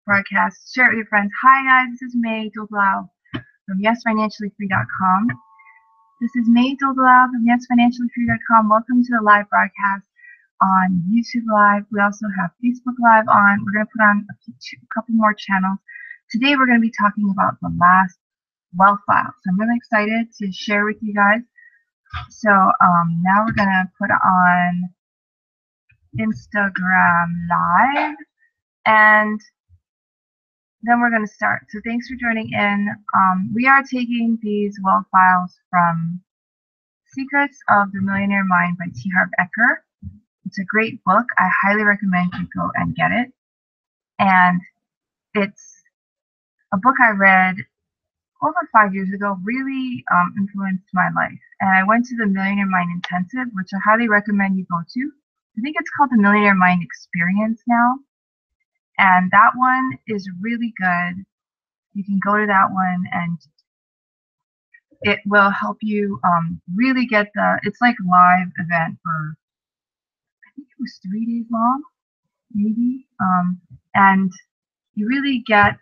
broadcast. Share it with your friends. Hi guys, this is May Dolblau from YesFinanciallyFree.com. This is May Dolblau from YesFinanciallyFree.com. Welcome to the live broadcast on YouTube Live. We also have Facebook Live on. We're going to put on a couple more channels. Today we're going to be talking about the last wealth file. So I'm really excited to share with you guys. So now we're going to put on Instagram Live, and then we're going to start. So thanks for joining in. We are taking these wealth files from Secrets of the Millionaire Mind by T. Harv Eker. It's a great book. I highly recommend you go and get it. And it's a book I read over 5 years ago, really influenced my life. And I went to the Millionaire Mind Intensive, which I highly recommend you go to. I think it's called the Millionaire Mind Experience now. And that one is really good. You can go to that one and it will help you really get it's like a live event for, I think it was 3 days long, maybe. And you really get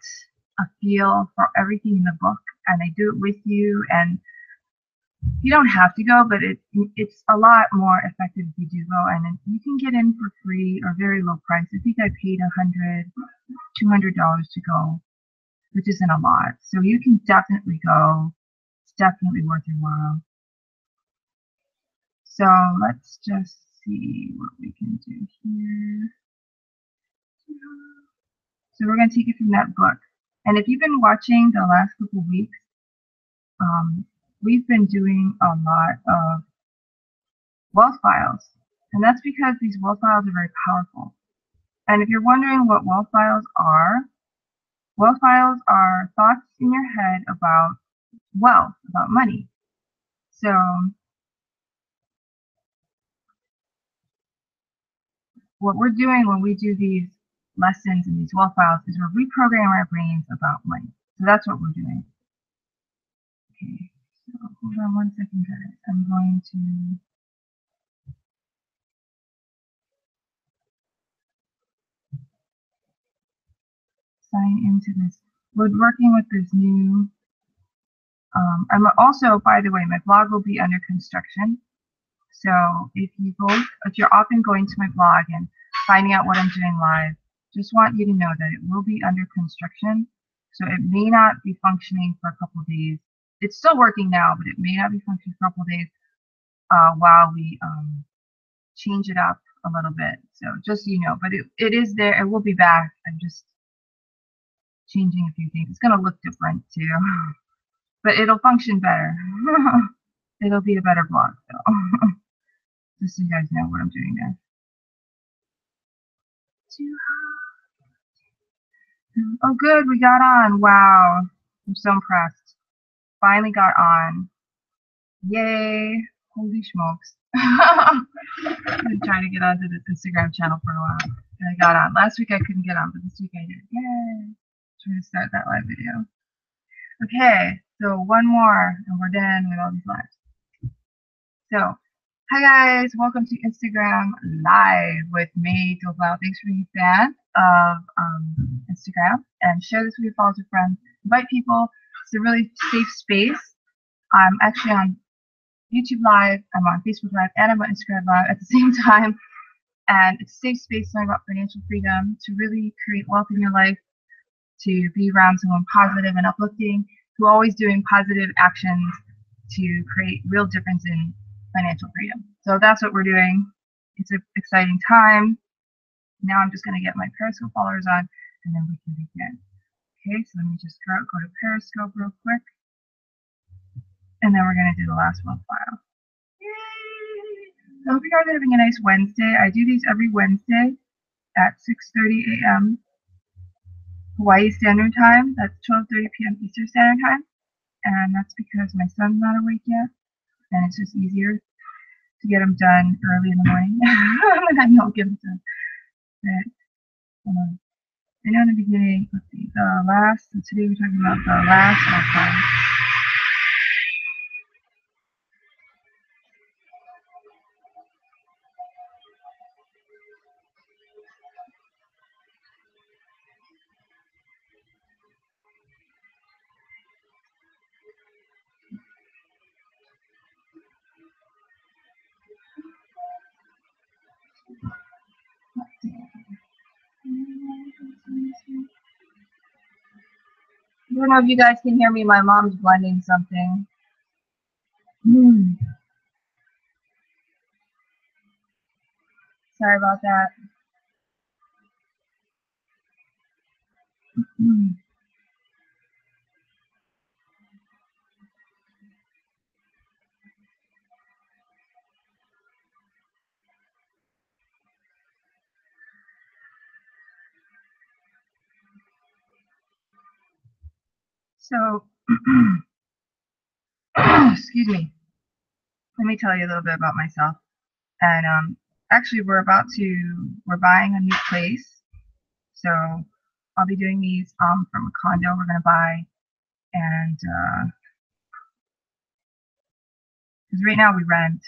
a feel for everything in the book, and they do it with you, and you don't have to go, but it's a lot more effective if you do go, and you can get in for free or very low price. I think I paid $100, $200 to go, which isn't a lot. So you can definitely go. It's definitely worth your while. So let's just see what we can do here. So we're going to take it from that book. And if you've been watching the last couple weeks, we've been doing a lot of wealth files. And that's because these wealth files are very powerful. And if you're wondering what wealth files are thoughts in your head about wealth, about money. So what we're doing when we do these lessons and these wealth files is we're reprogramming our brains about money. So that's what we're doing. Okay, so hold on 1 second, guys. I'm going to sign into this. We're working with this new, I'm also, by the way, my blog will be under construction. So if you're often going to my blog and finding out what I'm doing live, just want you to know that it will be under construction. So it may not be functioning for a couple of days. It's still working now, but it may not be functioning for a couple of days while we change it up a little bit. So just so you know, but it is there. It will be back. I'm just changing a few things. It's going to look different too, but it'll function better. It'll be a better blog, so just so you guys know what I'm doing there. Oh, good, we got on. Wow, I'm so impressed. Finally got on. Yay! Holy smokes! I've been trying to get onto this Instagram channel for a while. And I got on. Last week I couldn't get on, but this week I did. Yay! Trying to start that live video. Okay, so one more, and we're done with all these lives. So, hi guys, welcome to Instagram Live with May Dolblau. Thanks for being a fan of Instagram, and share this with your followers and friends. Invite people. It's a really safe space. I'm actually on YouTube Live, I'm on Facebook Live, and I'm on Instagram Live at the same time. And it's a safe space to learn about financial freedom, to really create wealth in your life, to be around someone positive and uplifting, who are always doing positive actions to create real difference in financial freedom. So that's what we're doing. It's an exciting time. Now I'm just going to get my Periscope followers on, and then we can begin. Okay, so let me just go to Periscope real quick, and then we're going to do the last one file. Yay! I hope you guys are having a nice Wednesday. I do these every Wednesday at 6:30 a.m. Hawaii Standard Time. That's 12:30 p.m. Eastern Standard Time, and that's because my son's not awake yet, and it's just easier to get them done early in the morning, and I don't get them done. I know in the beginning, let's see, so today we're talking about the last file. I don't know if you guys can hear me. My mom's blending something. Sorry about that. So, excuse me. Let me tell you a little bit about myself. And actually, we're buying a new place. So I'll be doing these from a condo we're gonna buy, and because right now we rent,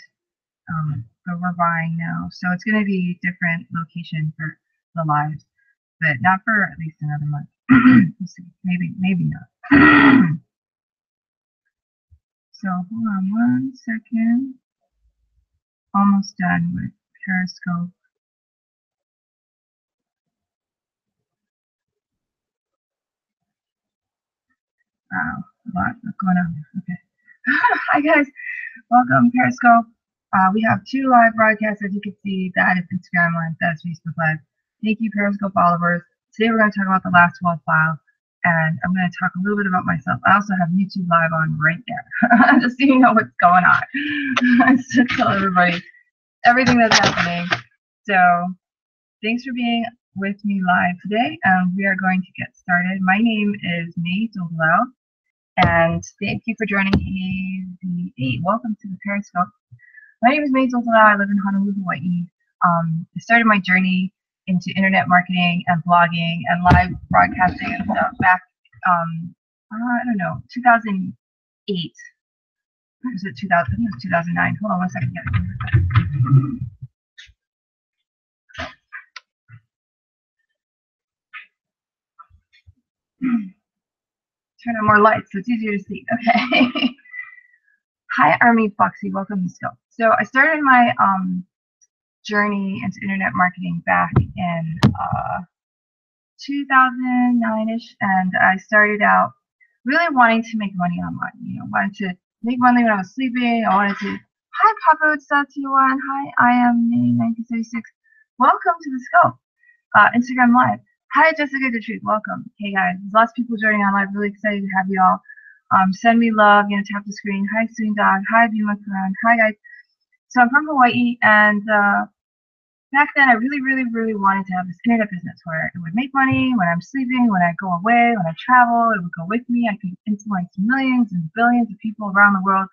but we're buying now, so it's gonna be a different location for the lives, but not for at least another month. We'll see. Maybe not. So hold on one second. Almost done with Periscope. Wow, a lot going on. Okay. Hi guys, welcome Periscope. We have 2 live broadcasts, as you can see. That is Instagram Live, that's Facebook Live. Thank you, Periscope followers. Today we're going to talk about the last will file, and I'm going to talk a little bit about myself. I also have YouTube Live on right there, just so you know what's going on. Just to tell everybody everything that's happening. So thanks for being with me live today. We are going to get started. My name is May Zolao, and thank you for joining me. Welcome to the Periscope. My name is May Zolao. I live in Honolulu, Hawaii. I started my journey into internet marketing and blogging and live broadcasting and stuff back, I don't know, 2008. Or was it 2000? I think it was 2009. Hold on one second. Turn on more lights so it's easier to see. Okay. Hi, Army Foxy. Welcome to Scope. So I started my journey into internet marketing back in 2009-ish, and I started out really wanting to make money online. You know, wanted to make money when I was sleeping. I wanted to. Hi, Papa, it's Satuan. Hi, I am May 1936. Welcome to the Scope. Instagram Live. Hi, Jessica the Truth. Welcome. Hey guys, there's lots of people joining on live. Really excited to have you all. Send me love. You know, tap the screen. Hi, Soon Dog. Hi, Bima Karan. Hi guys. So I'm from Hawaii, and back then I really wanted to have this internet business where it would make money when I'm sleeping, when I go away, when I travel. It would go with me. I could influence millions and billions of people around the world.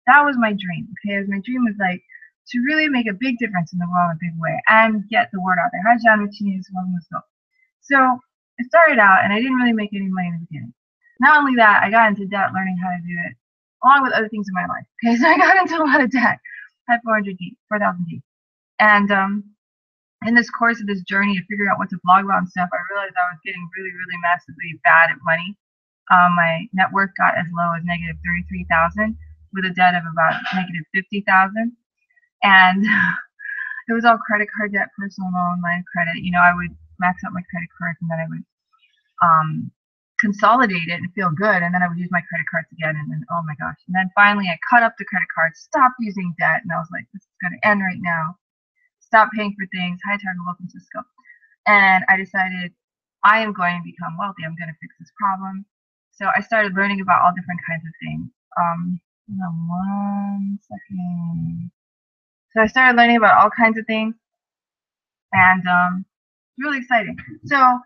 That was my dream. Okay, my dream was like to really make a big difference in the world in a big way and get the word out there. Hi, John Martinez. Welcome to the show. So I started out, and I didn't really make any money in the beginning. Not only that, I got into debt learning how to do it, along with other things in my life. Okay, so I got into a lot of debt. I had 4,000 D. And in this course of this journey to figure out what to blog about and stuff, I realized I was getting really massively bad at money. My net worth got as low as negative 33,000 with a debt of about negative 50,000. And it was all credit card debt, personal loan, line of credit. You know, I would max out my credit cards, and then I would consolidate it and feel good, and then I would use my credit cards again, and then oh my gosh. And then finally I cut up the credit cards, stopped using debt, and I was like, this is going to end right now. Stop paying for things. Hi, Target, welcome to Scope. And I decided I am going to become wealthy. I'm going to fix this problem. So I started learning about all different kinds of things. Hold on one second. So I started learning about all kinds of things, and really exciting. So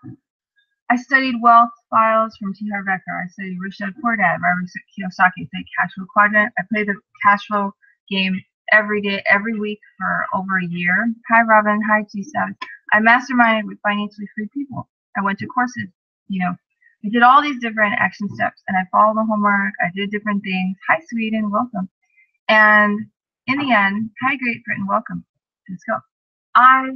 I studied wealth files from T. Harv Eker. I studied Rich Dad Poor Dad, Robert Kiyosaki. I studied cash flow quadrant. I played the cash flow game every day, every week for over a year. Hi, Robin. Hi, G7. I masterminded with financially free people. I went to courses. You know, I did all these different action steps, and I followed the homework. I did different things. Hi, Sweden. Welcome. And in the end, hi, Great Britain. Welcome. Let's go. I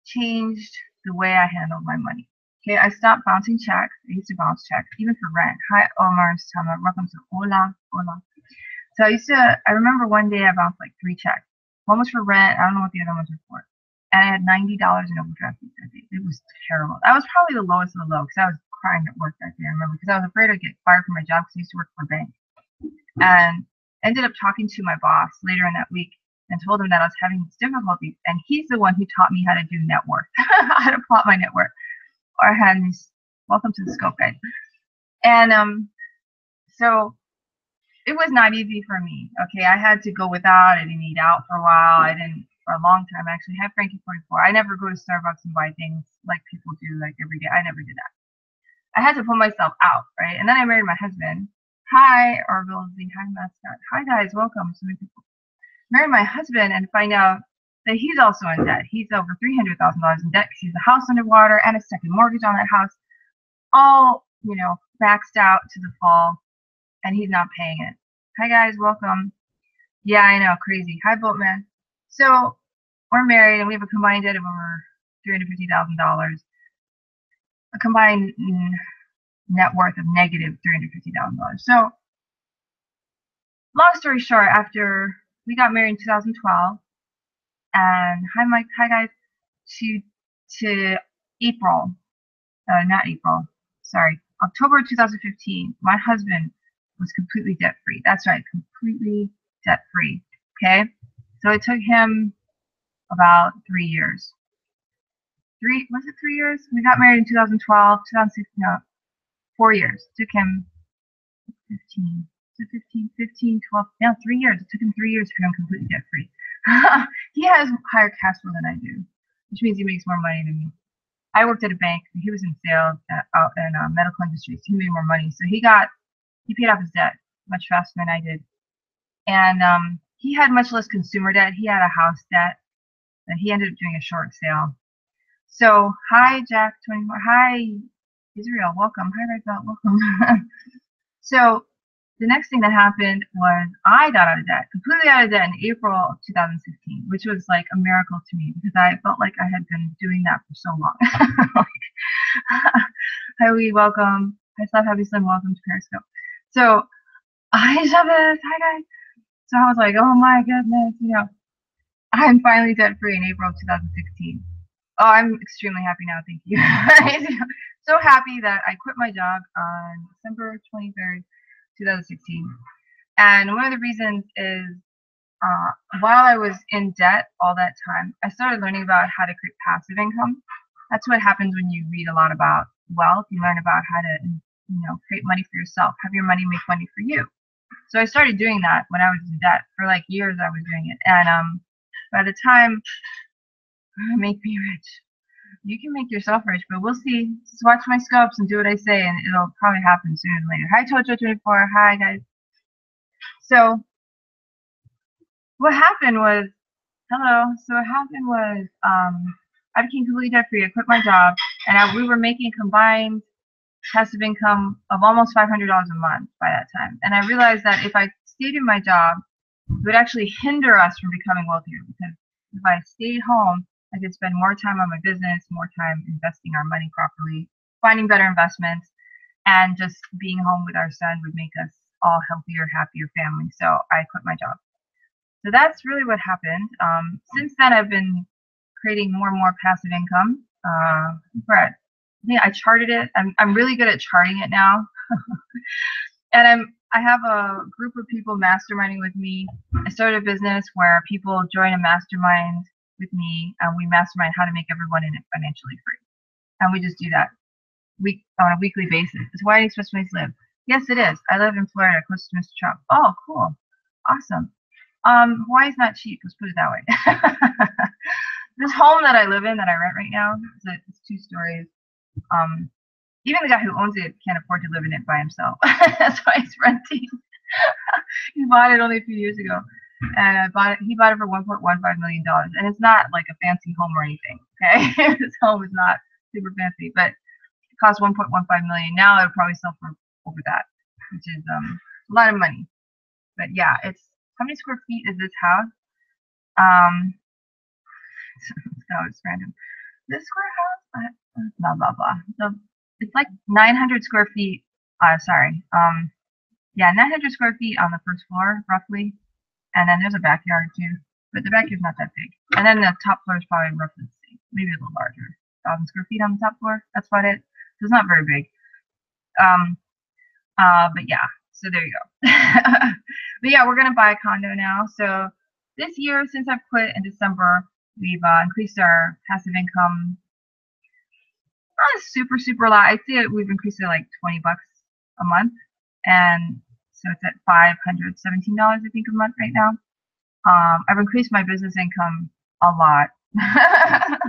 changed the way I handled my money. Okay, I stopped bouncing checks. I used to bounce checks, even for rent. Hi, Omar and Summer. Welcome to Hola. So I remember one day I bounced like 3 checks. One was for rent. I don't know what the other ones were for. and I had $90 in overdraft fees that day. It was terrible. That was probably the lowest of the low because I was crying at work that day. I remember because I was afraid I'd get fired from my job because I used to work for a bank, and ended up talking to my boss later in that week and told him that I was having these difficulties, and he's the one who taught me how to do net worth, how to plot my net worth. Or had these, welcome to the scope guide. And so it was not easy for me. Okay, I had to go without. I didn't eat out for a while. I didn't for a long time. I actually had Frankie 44. I never go to Starbucks and buy things like people do, like every day. I never did that. I had to pull myself out, right? And then I married my husband. Hi, Orville Z. Hi, mascot. Hi, guys. Welcome. So many people. Married my husband and find out that he's also in debt. He's over $300,000 in debt because he's a house underwater and a second mortgage on that house, all, you know, maxed out to the fall, and he's not paying it. Hi, guys. Welcome. Yeah, I know. Crazy. Hi, Boatman. So we're married and we have a combined debt of over $350,000. A combined net worth of negative $350,000. So long story short, after we got married in 2012, and hi Mike, hi guys, to April, not April, sorry, October 2015, my husband was completely debt free. That's right, completely debt free. Okay, so it took him about 3 years. Was it 3 years? We got married in 2012, 2016, no, 4 years. It took him 15, 12, yeah, 3 years. It took him 3 years to become completely debt free. He has higher cash flow than I do, which means he makes more money than me. I worked at a bank. He was in sales out in medical industry, so he made more money. So he paid off his debt much faster than I did. And he had much less consumer debt. He had a house debt, and he ended up doing a short sale. So hi Jack 24. Hi Israel, welcome. Hi Red Belt, welcome. So the next thing that happened was I got out of debt, completely out of debt in April of 2016, which was like a miracle to me because I felt like I had been doing that for so long. Hi, Lee, welcome. Hi, Stop Happy Slim, welcome to Periscope. So, hi, Chavez, hi, guys. So I was like, oh my goodness, you know, I'm finally debt free in April of 2016. Oh, I'm extremely happy now, thank you. So happy that I quit my job on December 23rd. 2016. And one of the reasons is while I was in debt all that time, I started learning about how to create passive income. That's what happens when you read a lot about wealth. You learn about how to, you know, create money for yourself, have your money make money for you. So I started doing that when I was in debt. For like years I was doing it. And by the time make me rich, you can make yourself rich, but we'll see. Just watch my scopes and do what I say, and it'll probably happen sooner than later. Hi, Tojo24. Hi, guys. So what happened was, I became completely debt free. I quit my job, and we were making combined passive income of almost $500 a month by that time. And I realized that if I stayed in my job, it would actually hinder us from becoming wealthier, because if I stayed home, I could spend more time on my business, more time investing our money properly, finding better investments, and just being home with our son would make us all healthier, happier family. So I quit my job. So that's really what happened. Since then, I've been creating more and more passive income. Brett, yeah, I charted it. I'm really good at charting it now. And I have a group of people masterminding with me. I started a business where people join a mastermind with me, and we mastermind how to make everyone in it financially free. And we just do that on a weekly basis. It's why I express place live. Yes, it is. I live in Florida, close to Mr. Trump. Oh, cool. Awesome. Hawaii's not cheap, let's put it that way. This home that I live in, that I rent right now, it's 2 stories. Even the guy who owns it can't afford to live in it by himself. That's why he's renting. He bought it only a few years ago. And he bought it for $1.15 million. And it's not like a fancy home or anything, okay? This home is not super fancy, but it cost $1.15 million. Now it would probably sell for over that, which is a lot of money. But yeah, how many square feet is this house? So it's random. This square house, blah blah blah. So it's like 900 square feet. Yeah, 900 square feet on the first floor, roughly. And then there's a backyard too. but the backyard's not that big. And then the top floor is probably roughly the same, maybe a little larger. 1,000 square feet on the top floor. That's about it. So it's not very big. But yeah, so there you go. But yeah, we're gonna buy a condo now. So this year, since I've quit in December, we've increased our passive income. Not super a lot. I'd say we've increased it like 20 bucks a month, and so it's at $517 I think a month right now. I've increased my business income a lot.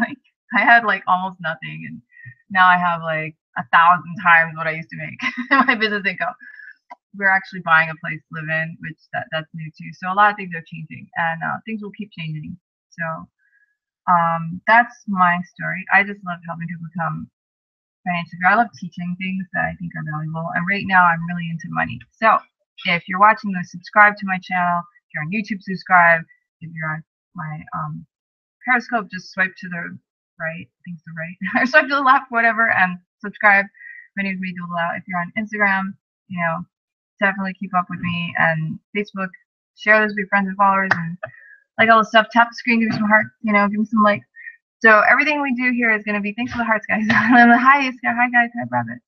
Like I had like almost nothing, and now I have like 1,000 times what I used to make in my business income. We're actually buying a place to live in, which that's new too. So a lot of things are changing, and things will keep changing. So that's my story. I just love helping people become financially. I love teaching things that I think are valuable, and right now I'm really into money. So if you're watching this, subscribe to my channel. If you're on YouTube, subscribe. If you're on my Periscope, just swipe to the right, I think it's the right, or swipe to the left, whatever, and subscribe. My name is May Doolittle. If you're on Instagram, you know, definitely keep up with me, and Facebook, share this with your friends and followers, and like all the stuff. Tap the screen, give me some hearts, you know, give me some like. So everything we do here is going to be thanks for the hearts, guys. Hi guys, hi Rabbit.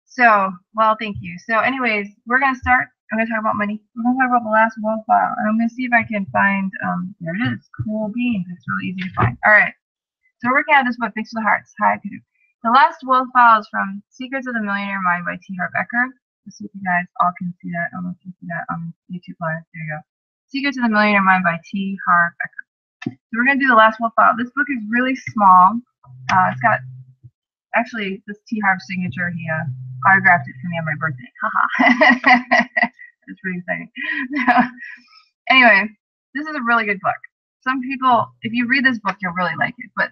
So, well, thank you. So anyways, we're going to start. I'm going to talk about money. We're going to talk about the last wealth file, and I'm going to see if I can find, there it is, Cool Beans. It's really easy to find. All right. So we're working on this book. Thanks for the hearts. Hi, Peter. The last wealth file is from Secrets of the Millionaire Mind by T. Harv Eker. Let's see if you guys all can see that. I don't know if you can see that on YouTube Live. There you go. Secrets of the Millionaire Mind by T. Harv Eker. So we're going to do the last wealth file. This book is really small. It's got, actually, this T. Harv signature. He autographed it for me on my birthday. Haha. It's pretty exciting. Anyway, this is a really good book. Some people, if you read this book, you'll really like it. But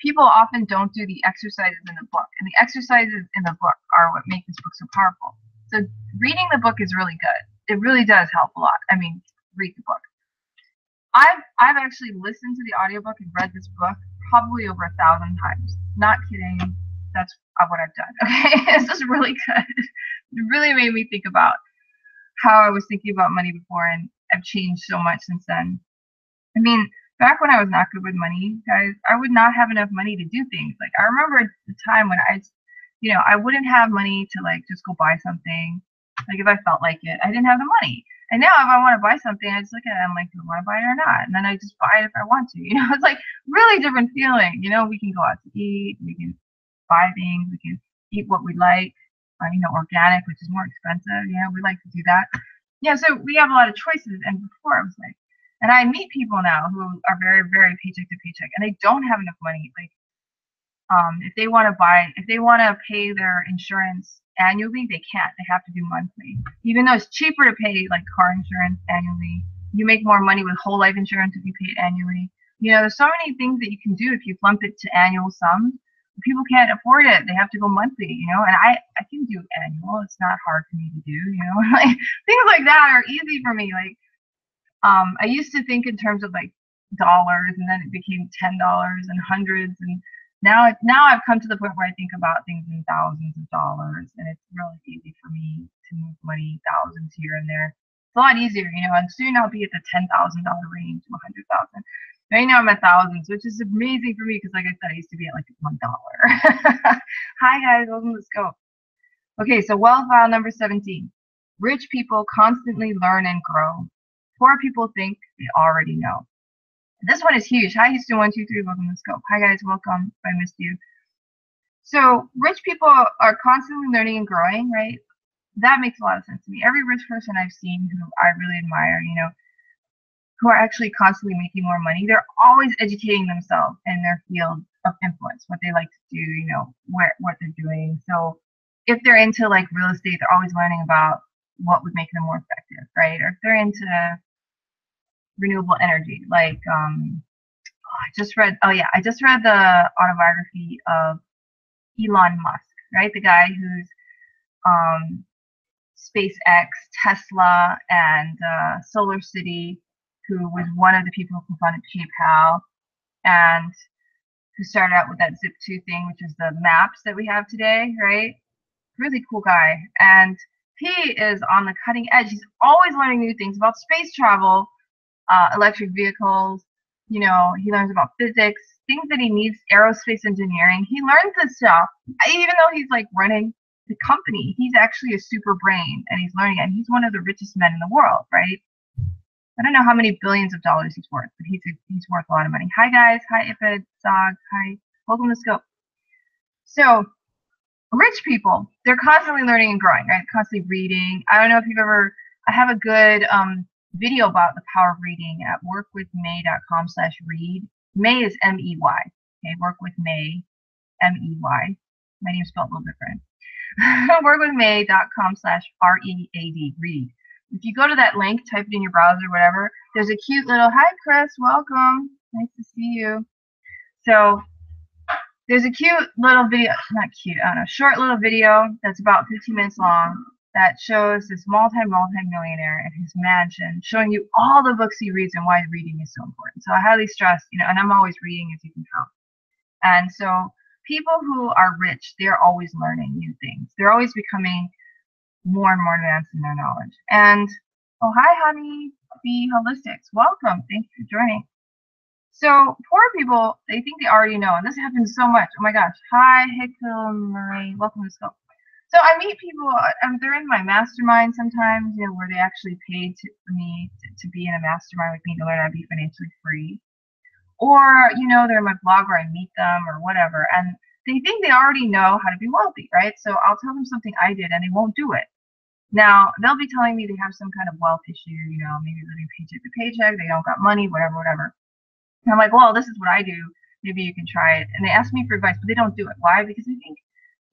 people often don't do the exercises in the book. And the exercises in the book are what make this book so powerful. So reading the book is really good. It really does help a lot. I mean, read the book. I've actually listened to the audiobook and read this book probably over 1,000 times. Not kidding. That's what I've done. Okay, this is really good. It really made me think about how I was thinking about money before, and I've changed so much since then. I mean, back when I was not good with money, guys, I would not have enough money to do things. Like I remember the time when I wouldn't have money to like just go buy something. Like if I felt like it, I didn't have the money. And now if I want to buy something, I just look at it and I'm like, do I want to buy it or not? And then I just buy it if I want to. You know, it's like really different feeling. You know, we can go out to eat, we can buy things, we can eat what we like, organic, which is more expensive. You know, we like to do that. Yeah, so we have a lot of choices. And before I was like, and I meet people now who are very, very paycheck to paycheck, and they don't have enough money. Like, if they want to pay their insurance annually, they can't. They have to do monthly. Even though it's cheaper to pay like car insurance annually, you make more money with whole life insurance if you pay it annually. You know, there's so many things that you can do if you lump it to annual sums. People can't afford it. They have to go monthly, you know, and I can do annual. It's not hard for me to do, you know, like things like that are easy for me. Like, I used to think in terms of like dollars, and then it became $10 and hundreds, and now I've come to the point where I think about things in thousands of dollars, and it's really easy for me to move money thousands here and there. It's a lot easier, you know, and soon I'll be at the $10,000 range to 100,000. Right now I'm at thousands, which is amazing for me because, like I said, I used to be at like $1. Hi guys, welcome to the Scope. Okay, so wealth file number 17. Rich people constantly learn and grow. Poor people think they already know. This one is huge. Hi, Houston123. Welcome to the Scope. Hi, guys. Welcome. If I missed you. So, rich people are constantly learning and growing, right? That makes a lot of sense to me. Every rich person I've seen who I really admire, you know, who are actually constantly making more money, they're always educating themselves in their field of influence, what they like to do, you know, what they're doing. So, if they're into like real estate, they're always learning about what would make them more effective, right? Or if they're into renewable energy, like I just read the autobiography of Elon Musk, right? The guy who's SpaceX, Tesla, and Solar City, who was one of the people who founded PayPal, and who started out with that Zip2 thing, which is the maps that we have today, right? Really cool guy. And he is on the cutting edge. He's always learning new things about space travel. electric vehicles. You know, he learns about physics, things that he needs, aerospace engineering. He learns this stuff, even though he's like running the company. He's actually a super brain, and he's learning it. And he's one of the richest men in the world, right? I don't know how many billions of dollars he's worth, but he's worth a lot of money. Hi guys, hi Ipid, Zog, hi, welcome to Scope. So rich people, they're constantly learning and growing, right? Constantly reading. I don't know if you've ever, I have a good video about the power of reading at workwithmay.com/read. May is M-E-Y. Okay, workwithmay, M-E-Y. My name's spelled a little different. workwithmay.com/READ, read. If you go to that link, type it in your browser, whatever, there's a cute little, hi Chris, welcome. Nice to see you. So there's a cute little video, not cute, I don't know, short little video that's about 15 minutes long that shows this multi-millionaire in his mansion, showing you all the books he reads and why reading is so important. So I highly stress, you know, and I'm always reading, as you can tell. And so people who are rich, they're always learning new things. They're always becoming more and more advanced in their knowledge. And oh, hi honey, be holistics, welcome, thank you for joining. So poor people, they think they already know, and this happens so much. Oh my gosh, hi Hickory, welcome to Scope. So I meet people, they're in my mastermind sometimes, you know, where they actually paid for me to be in a mastermind with me to learn how to be financially free. Or, you know, they're in my blog where I meet them or whatever, and they think they already know how to be wealthy, right? So I'll tell them something I did and they won't do it. Now, they'll be telling me they have some kind of wealth issue, you know, maybe living paycheck to paycheck, they don't got money, whatever. And I'm like, well, this is what I do. Maybe you can try it. And they ask me for advice, but they don't do it. Why? Because they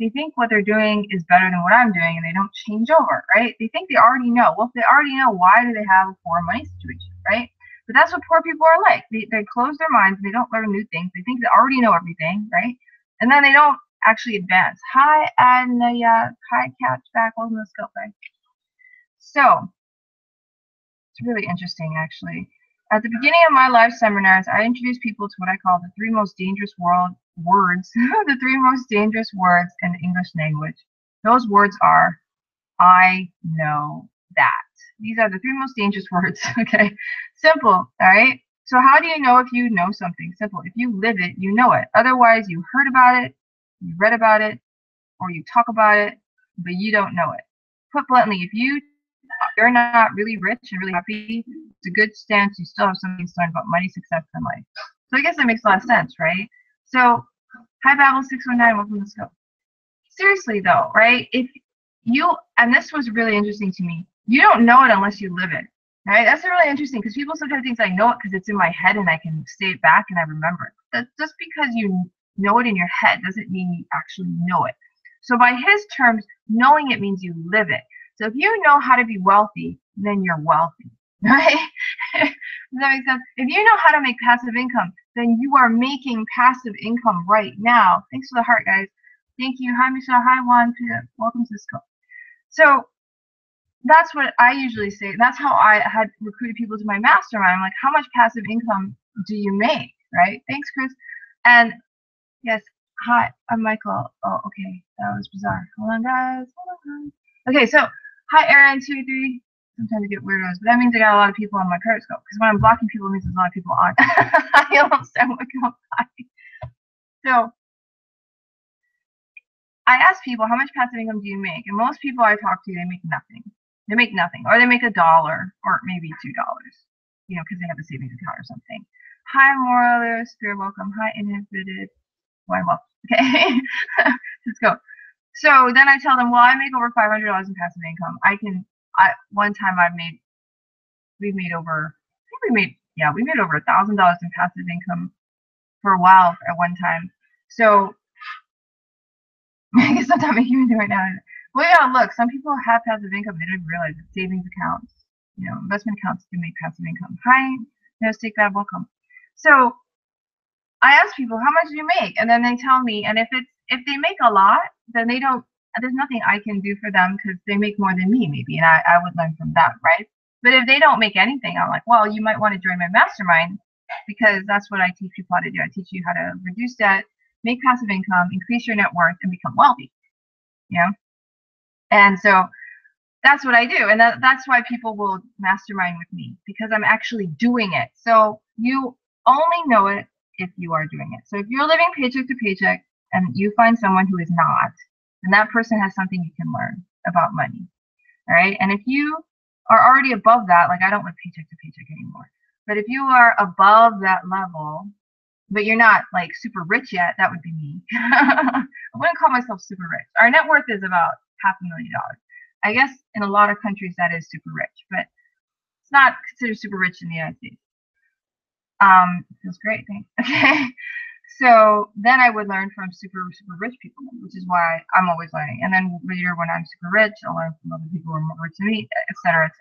think what they're doing is better than what I'm doing, and they don't change over, right? They think they already know. Well, if they already know, why do they have a poor money situation, right? But that's what poor people are like. They close their minds. They don't learn new things. They think they already know everything, right? And then they don't actually advance. Hi, Anaya. Hi, Catchback. Welcome to Scope. So, it's really interesting, actually. At the beginning of my live seminars, I introduce people to what I call the 3 most dangerous words, the 3 most dangerous words in the English language. Those words are, I know that. These are the 3 most dangerous words, okay? Simple, all right? So how do you know if you know something? Simple. If you live it, you know it. Otherwise, you heard about it, you read about it, or you talk about it, but you don't know it. Put bluntly, if you're not really rich and really happy, it's a good stance. You still have something to learn about money, success, and life. So I guess that makes a lot of sense, right? So, hi Babel619, welcome to Scope. Seriously though, right? If you, and this was really interesting to me, you don't know it unless you live it, right? That's really interesting because people sometimes think I know it because it's in my head and I can say it back and I remember it. That's just because you know it in your head doesn't mean you actually know it. So by his terms, knowing it means you live it. So if you know how to be wealthy, then you're wealthy, right? Does that make sense? If you know how to make passive income, then you are making passive income right now. Thanks for the heart, guys. Thank you. Hi, Michelle. Hi, Juan. Welcome to Scope. So that's what I usually say. That's how I had recruited people to my mastermind. I'm like, how much passive income do you make, right? Thanks, Chris. And yes, hi, I'm Michael. Oh, okay. That was bizarre. Hold on, guys. Okay, so hi, Aaron283. Sometimes I get weirdos, but that means I got a lot of people on my Periscope. Because when I'm blocking people, it means there's a lot of people on. I understand what goes on. So I ask people, how much passive income do you make? And most people I talk to, they make nothing. They make nothing, or they make $1 or maybe $2. You know, because they have a savings account or something. Hi, Moral Spirit, welcome. Hi, Inhibited. Well, okay, let's go. So then I tell them, well, I make over $500 in passive income. One time we made over $1,000 in passive income for a while at one time. So I guess sometimes I'm human right now. Well, yeah, look, some people have passive income. They didn't realize it. Savings accounts, you know, investment accounts can make passive income. Hi, no, take that, welcome. So I ask people, how much do you make? And then they tell me, and if they make a lot, then there's nothing I can do for them because they make more than me maybe, and I would learn from them, right? But if they don't make anything, I'm like, well, you might want to join my mastermind because that's what I teach people how to do. I teach you how to reduce debt, make passive income, increase your net worth, and become wealthy, you know? And so that's what I do. And that's why people will mastermind with me, because I'm actually doing it. So you only know it if you are doing it. So if you're living paycheck to paycheck and you find someone who is not, then that person has something you can learn about money. All right. And if you are already above that, like I don't live paycheck to paycheck anymore, but if you are above that level, but you're not like super rich yet, that would be me. I wouldn't call myself super rich. Our net worth is about $500,000. I guess in a lot of countries that is super rich, but it's not considered super rich in the United States. It feels great, thanks. Okay. So then I would learn from super rich people, which is why I'm always learning. And then later when I'm super rich, I'll learn from other people who are more rich than me, etc., etc.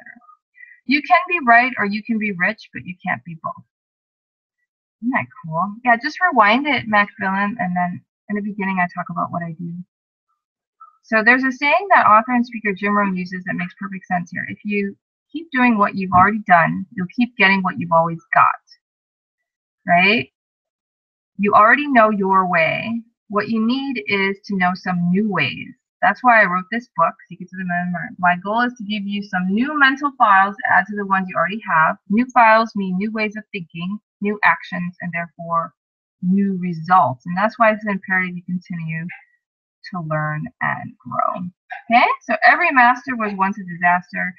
You can be right or you can be rich, but you can't be both. Isn't that cool? Yeah, just rewind it, Macmillan, and then in the beginning I talk about what I do. So there's a saying that author and speaker Jim Rohn uses that makes perfect sense here. If you keep doing what you've already done, you'll keep getting what you've always got, right? You already know your way. What you need is to know some new ways. That's why I wrote this book, Secrets of the Million Mind. My goal is to give you some new mental files to add to the ones you already have. New files mean new ways of thinking, new actions, and therefore new results. And that's why it's imperative you continue to learn and grow. Okay, so every master was once a disaster.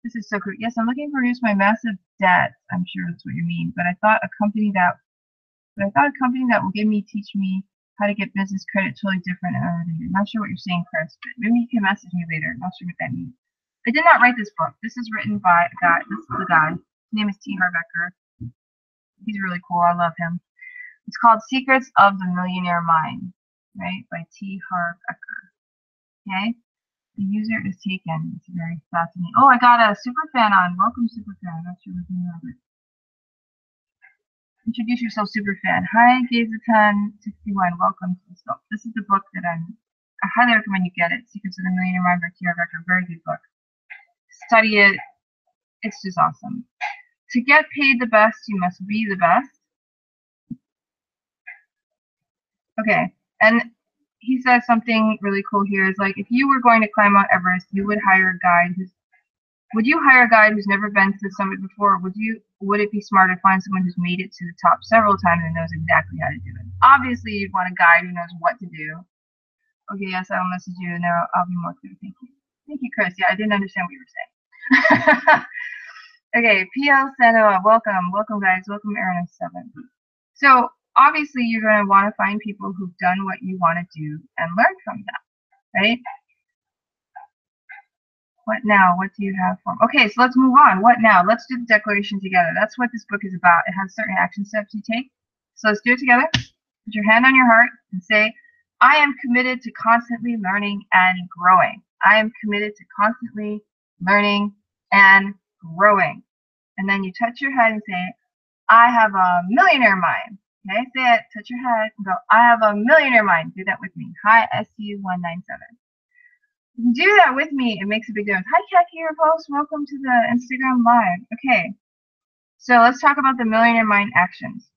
This is so cool. Yes, I'm looking to reduce my massive debt. I'm sure that's what you mean. But I thought a company that will teach me how to get business credit totally different and unrelated. Not sure what you're saying, Chris, but maybe you can message me later. Not sure what that means. I did not write this book. This is written by a guy. This is the guy. His name is T. Harv Eker. He's really cool. I love him. It's called Secrets of the Millionaire Mind, right? By T. Harv Eker. Okay? The user is taken. It's very fascinating. Oh, I got a super fan on. Welcome, super fan. I'm not sure what you know, but introduce yourself, super fan. Hi, Gazeton61. Welcome to this book. This is the book that I highly recommend you get it. Secrets of the Millionaire Mind by T. Harv Eker. Very good book. Study it. It's just awesome. To get paid the best, you must be the best. Okay, and he says something really cool here. Is like, if you were going to climb Mount Everest, you would hire a guide would you hire a guide who's never been to the summit before? Would it be smarter to find someone who's made it to the top several times and knows exactly how to do it? Obviously, you'd want a guide who knows what to do. Okay, yes, I'll message you and I'll be more clear. Thank you. Thank you, Chris. Yeah, I didn't understand what you were saying. Okay, PL Sanoa, welcome. Welcome, guys. Welcome, Aaron 7. So, obviously, you're going to want to find people who've done what you want to do and learn from them, right? What now? What do you have for me? Okay, so let's move on. What now? Let's do the declaration together. That's what this book is about. It has certain action steps you take. So let's do it together. Put your hand on your heart and say, I am committed to constantly learning and growing. I am committed to constantly learning and growing. And then you touch your head and say, I have a millionaire mind. Okay, say it, touch your head, and go, I have a millionaire mind. Do that with me. Hi, SU197. Do that with me. It makes a big difference. Hi, Khaki Post. Welcome to the Instagram Live. Okay, so let's talk about the Millionaire Mind actions.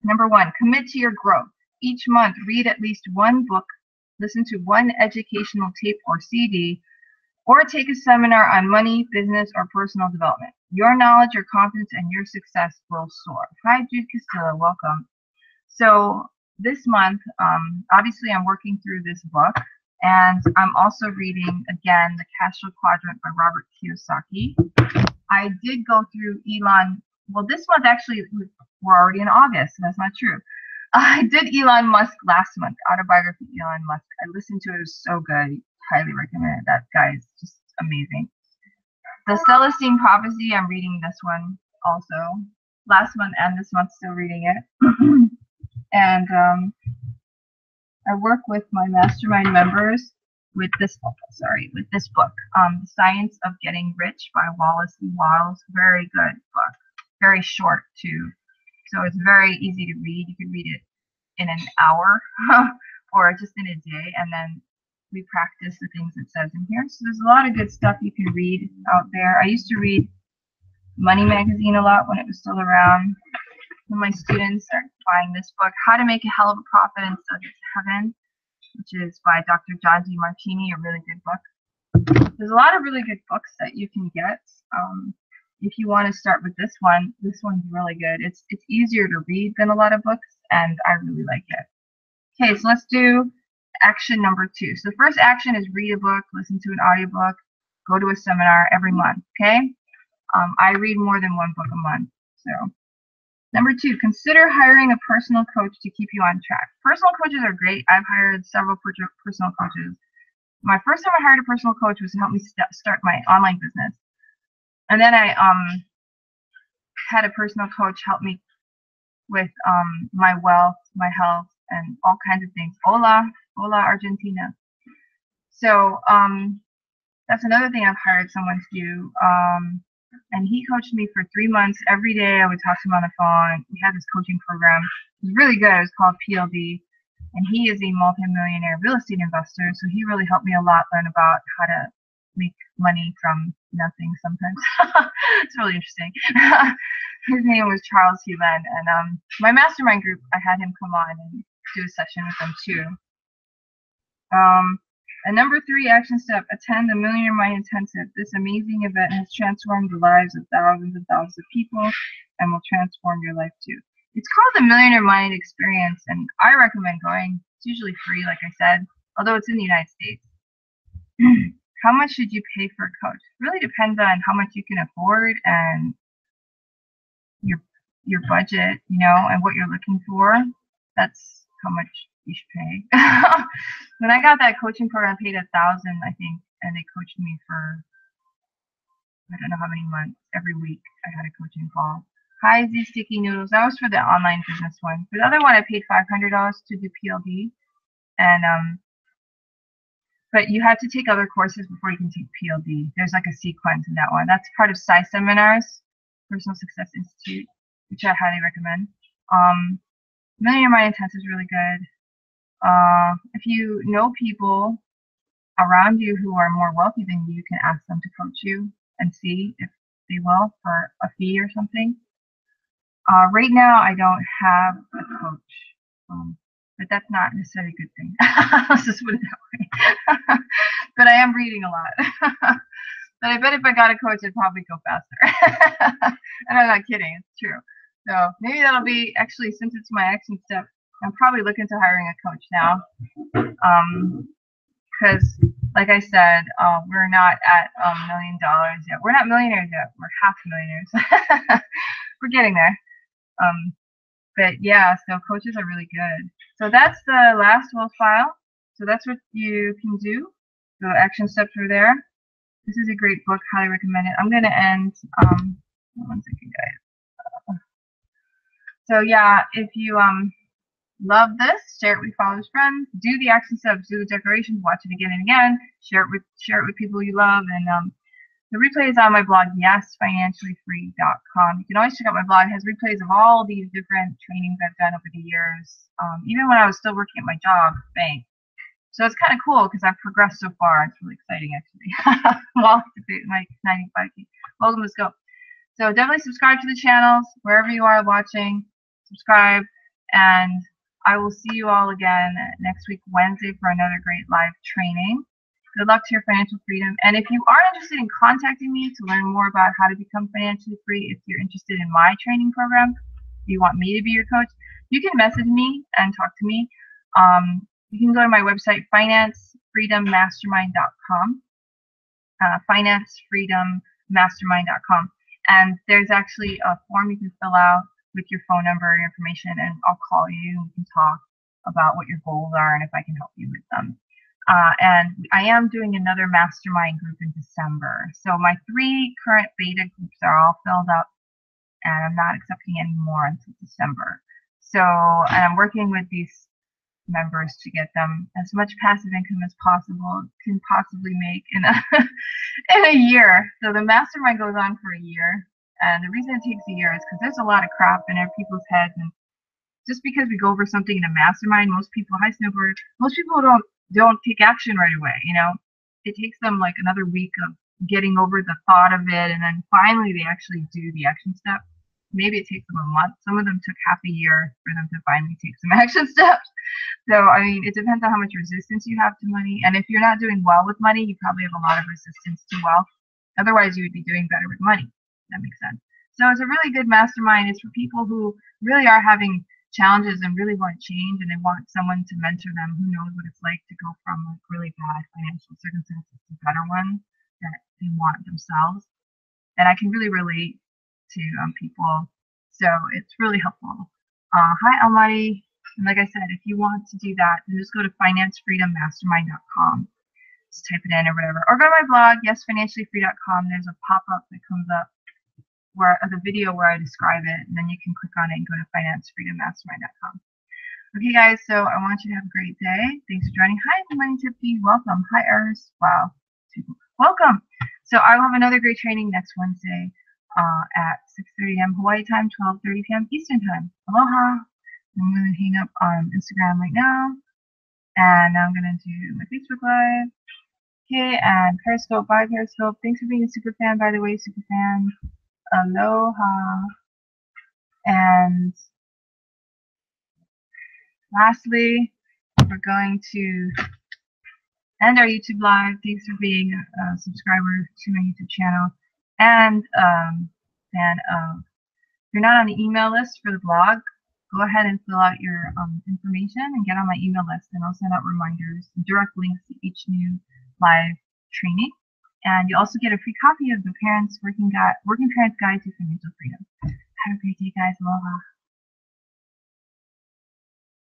Number 1, commit to your growth. Each month, read at least one book, listen to one educational tape or CD, or take a seminar on money, business, or personal development. Your knowledge, your confidence, and your success will soar. Hi, Jude Castillo. Welcome. So this month, obviously, I'm working through this book. And I'm also reading, again, The Cash Flow Quadrant by Robert Kiyosaki. I did go through Elon. Well, this month, actually, we're already in August, so that's not true. I did Elon Musk last month, autobiography of Elon Musk. I listened to it. It was so good. Highly recommend it. That guy is just amazing. The Celestine Prophecy, I'm reading this one also. Last month and this month, still reading it. And I work with my mastermind members with this book, The Science of Getting Rich by Wallace E. Wattles. Very good book. Very short, too. So it's very easy to read. You can read it in an hour or just in a day, and then we practice the things it says in here. So there's a lot of good stuff you can read out there. I used to read Money Magazine a lot when it was still around. When my students are buying this book, How to Make a Hell of a Profit and Still Get to Heaven, which is by Dr. John D. Martini, a really good book. There's a lot of really good books that you can get. If you want to start with this one's really good. It's easier to read than a lot of books, and I really like it. Okay, so let's do action number 2. So the first action is read a book, listen to an audiobook, go to a seminar every month. Okay, I read more than one book a month. So number 2, consider hiring a personal coach to keep you on track. Personal coaches are great. I've hired several personal coaches. My first time I hired a personal coach was to help me start my online business. And then I had a personal coach help me with my wealth, my health, and all kinds of things. Hola, Argentina. So that's another thing I've hired someone to do. And he coached me for 3 months. Every day I would talk to him on the phone. We had this coaching program. It was really good. It was called PLD. And he is a multimillionaire real estate investor. So he really helped me a lot learn about how to make money from nothing sometimes. It's really interesting. His name was Charles Helen. And my mastermind group, I had him come on and do a session with them too. And number 3 action step, attend the Millionaire Mind Intensive. This amazing event has transformed the lives of thousands and thousands of people and will transform your life too. It's called the Millionaire Mind Experience, and I recommend going. It's usually free, like I said, although it's in the United States. How much should you pay for a coach? It really depends on how much you can afford and your budget, you know, and what you're looking for. That's how much you should pay. When I got that coaching program, I paid $1,000, I think, and they coached me for I don't know how many months. Every week I had a coaching call. Hi, Z Sticky Noodles. That was for the online business one. For the other one, I paid $500 to do PLD, and but you have to take other courses before you can take PLD. There's like a sequence in that one. That's part of Sai Seminars, Personal Success Institute, which I highly recommend. Millionaire Mind Intensive is really good. If you know people around you who are more wealthy than you can ask them to coach you and see if they will for a fee or something. Right now, I don't have a coach, but that's not necessarily a good thing. Let's just put it that way. But I am reading a lot. But I bet if I got a coach, it'd probably go faster. And I'm not kidding, it's true. So maybe that'll be, actually, since it's my action step, I'm probably looking to hiring a coach now. Because, like I said, we're not at $1 million yet. We're not millionaires yet. We're half millionaires. We're getting there. But yeah, so coaches are really good. So that's the last wealth file. So that's what you can do. The action steps are there. This is a great book. Highly recommend it. I'm going to end. 1 second, guys. So yeah, if you love this, share it with followers, friends. Do the action steps. Do the declarations. Watch it again and again. Share it with people you love. And the replay is on my blog, yesfinanciallyfree.com. You can always check out my blog. It has replays of all these different trainings I've done over the years, even when I was still working at my job, bank. So it's kind of cool because I've progressed so far. It's really exciting, actually. Well, like 95K. Welcome, let's go. So definitely subscribe to the channels, wherever you are watching. Subscribe, and I will see you all again next week, Wednesday, for another great live training. Good luck to your financial freedom. And if you are interested in contacting me to learn more about how to become financially free, if you're interested in my training program, if you want me to be your coach, you can message me and talk to me. You can go to my website, financefreedommastermind.com, financefreedommastermind.com. And there's actually a form you can fill out with your phone number, your information, and I'll call you and we can talk about what your goals are and if I can help you with them. And I am doing another mastermind group in December. So my 3 current beta groups are all filled up, and I'm not accepting any more until December. So, and I'm working with these members to get them as much passive income as possible can possibly make in a year. So the mastermind goes on for a year, and the reason it takes a year is because there's a lot of crap in people's heads, and just because we go over something in a mastermind, most people, most people don't take action right away. You know, it takes them like another week of getting over the thought of it, and then finally they actually do the action step. maybe it takes them a month. Some of them took half a year for them to finally take some action steps. So, I mean, it depends on how much resistance you have to money. And if you're not doing well with money, you probably have a lot of resistance to wealth. Otherwise, you would be doing better with money. That makes sense. So it's a really good mastermind. It's for people who really are having challenges and really want to change, and they want someone to mentor them who knows what it's like to go from like really bad financial circumstances to better ones that they want themselves. And I can really relate to people, so it's really helpful. Hi, Almighty. And like I said, if you want to do that, then just go to financefreedommastermind.com. Just type it in or whatever. Or go to my blog, yesfinanciallyfree.com. There's a pop-up that comes up where the video where I describe it, and then you can click on it and go to financefreedommastermind.com. Okay, guys, so I want you to have a great day. Thanks for joining. Hi, Money Tippy. Welcome. Hi, Iris. Wow. Welcome. So I will have another great training next Wednesday at 6:30 a.m. Hawaii time, 12:30 p.m. Eastern time. Aloha. I'm going to hang up on Instagram right now. And now I'm going to do my Facebook Live. Okay, and Periscope. Bye, Periscope. Thanks for being a super fan, by the way, super fan. Aloha. And lastly, we're going to end our YouTube live. Thanks for being a subscriber to my YouTube channel. And fan of, if you're not on the email list for the blog, go ahead and fill out your information and get on my email list, and I'll send out reminders, direct links to each new live training. And you also get a free copy of the Working Parents Guide to Financial Freedom. Have a great day, guys. Aloha.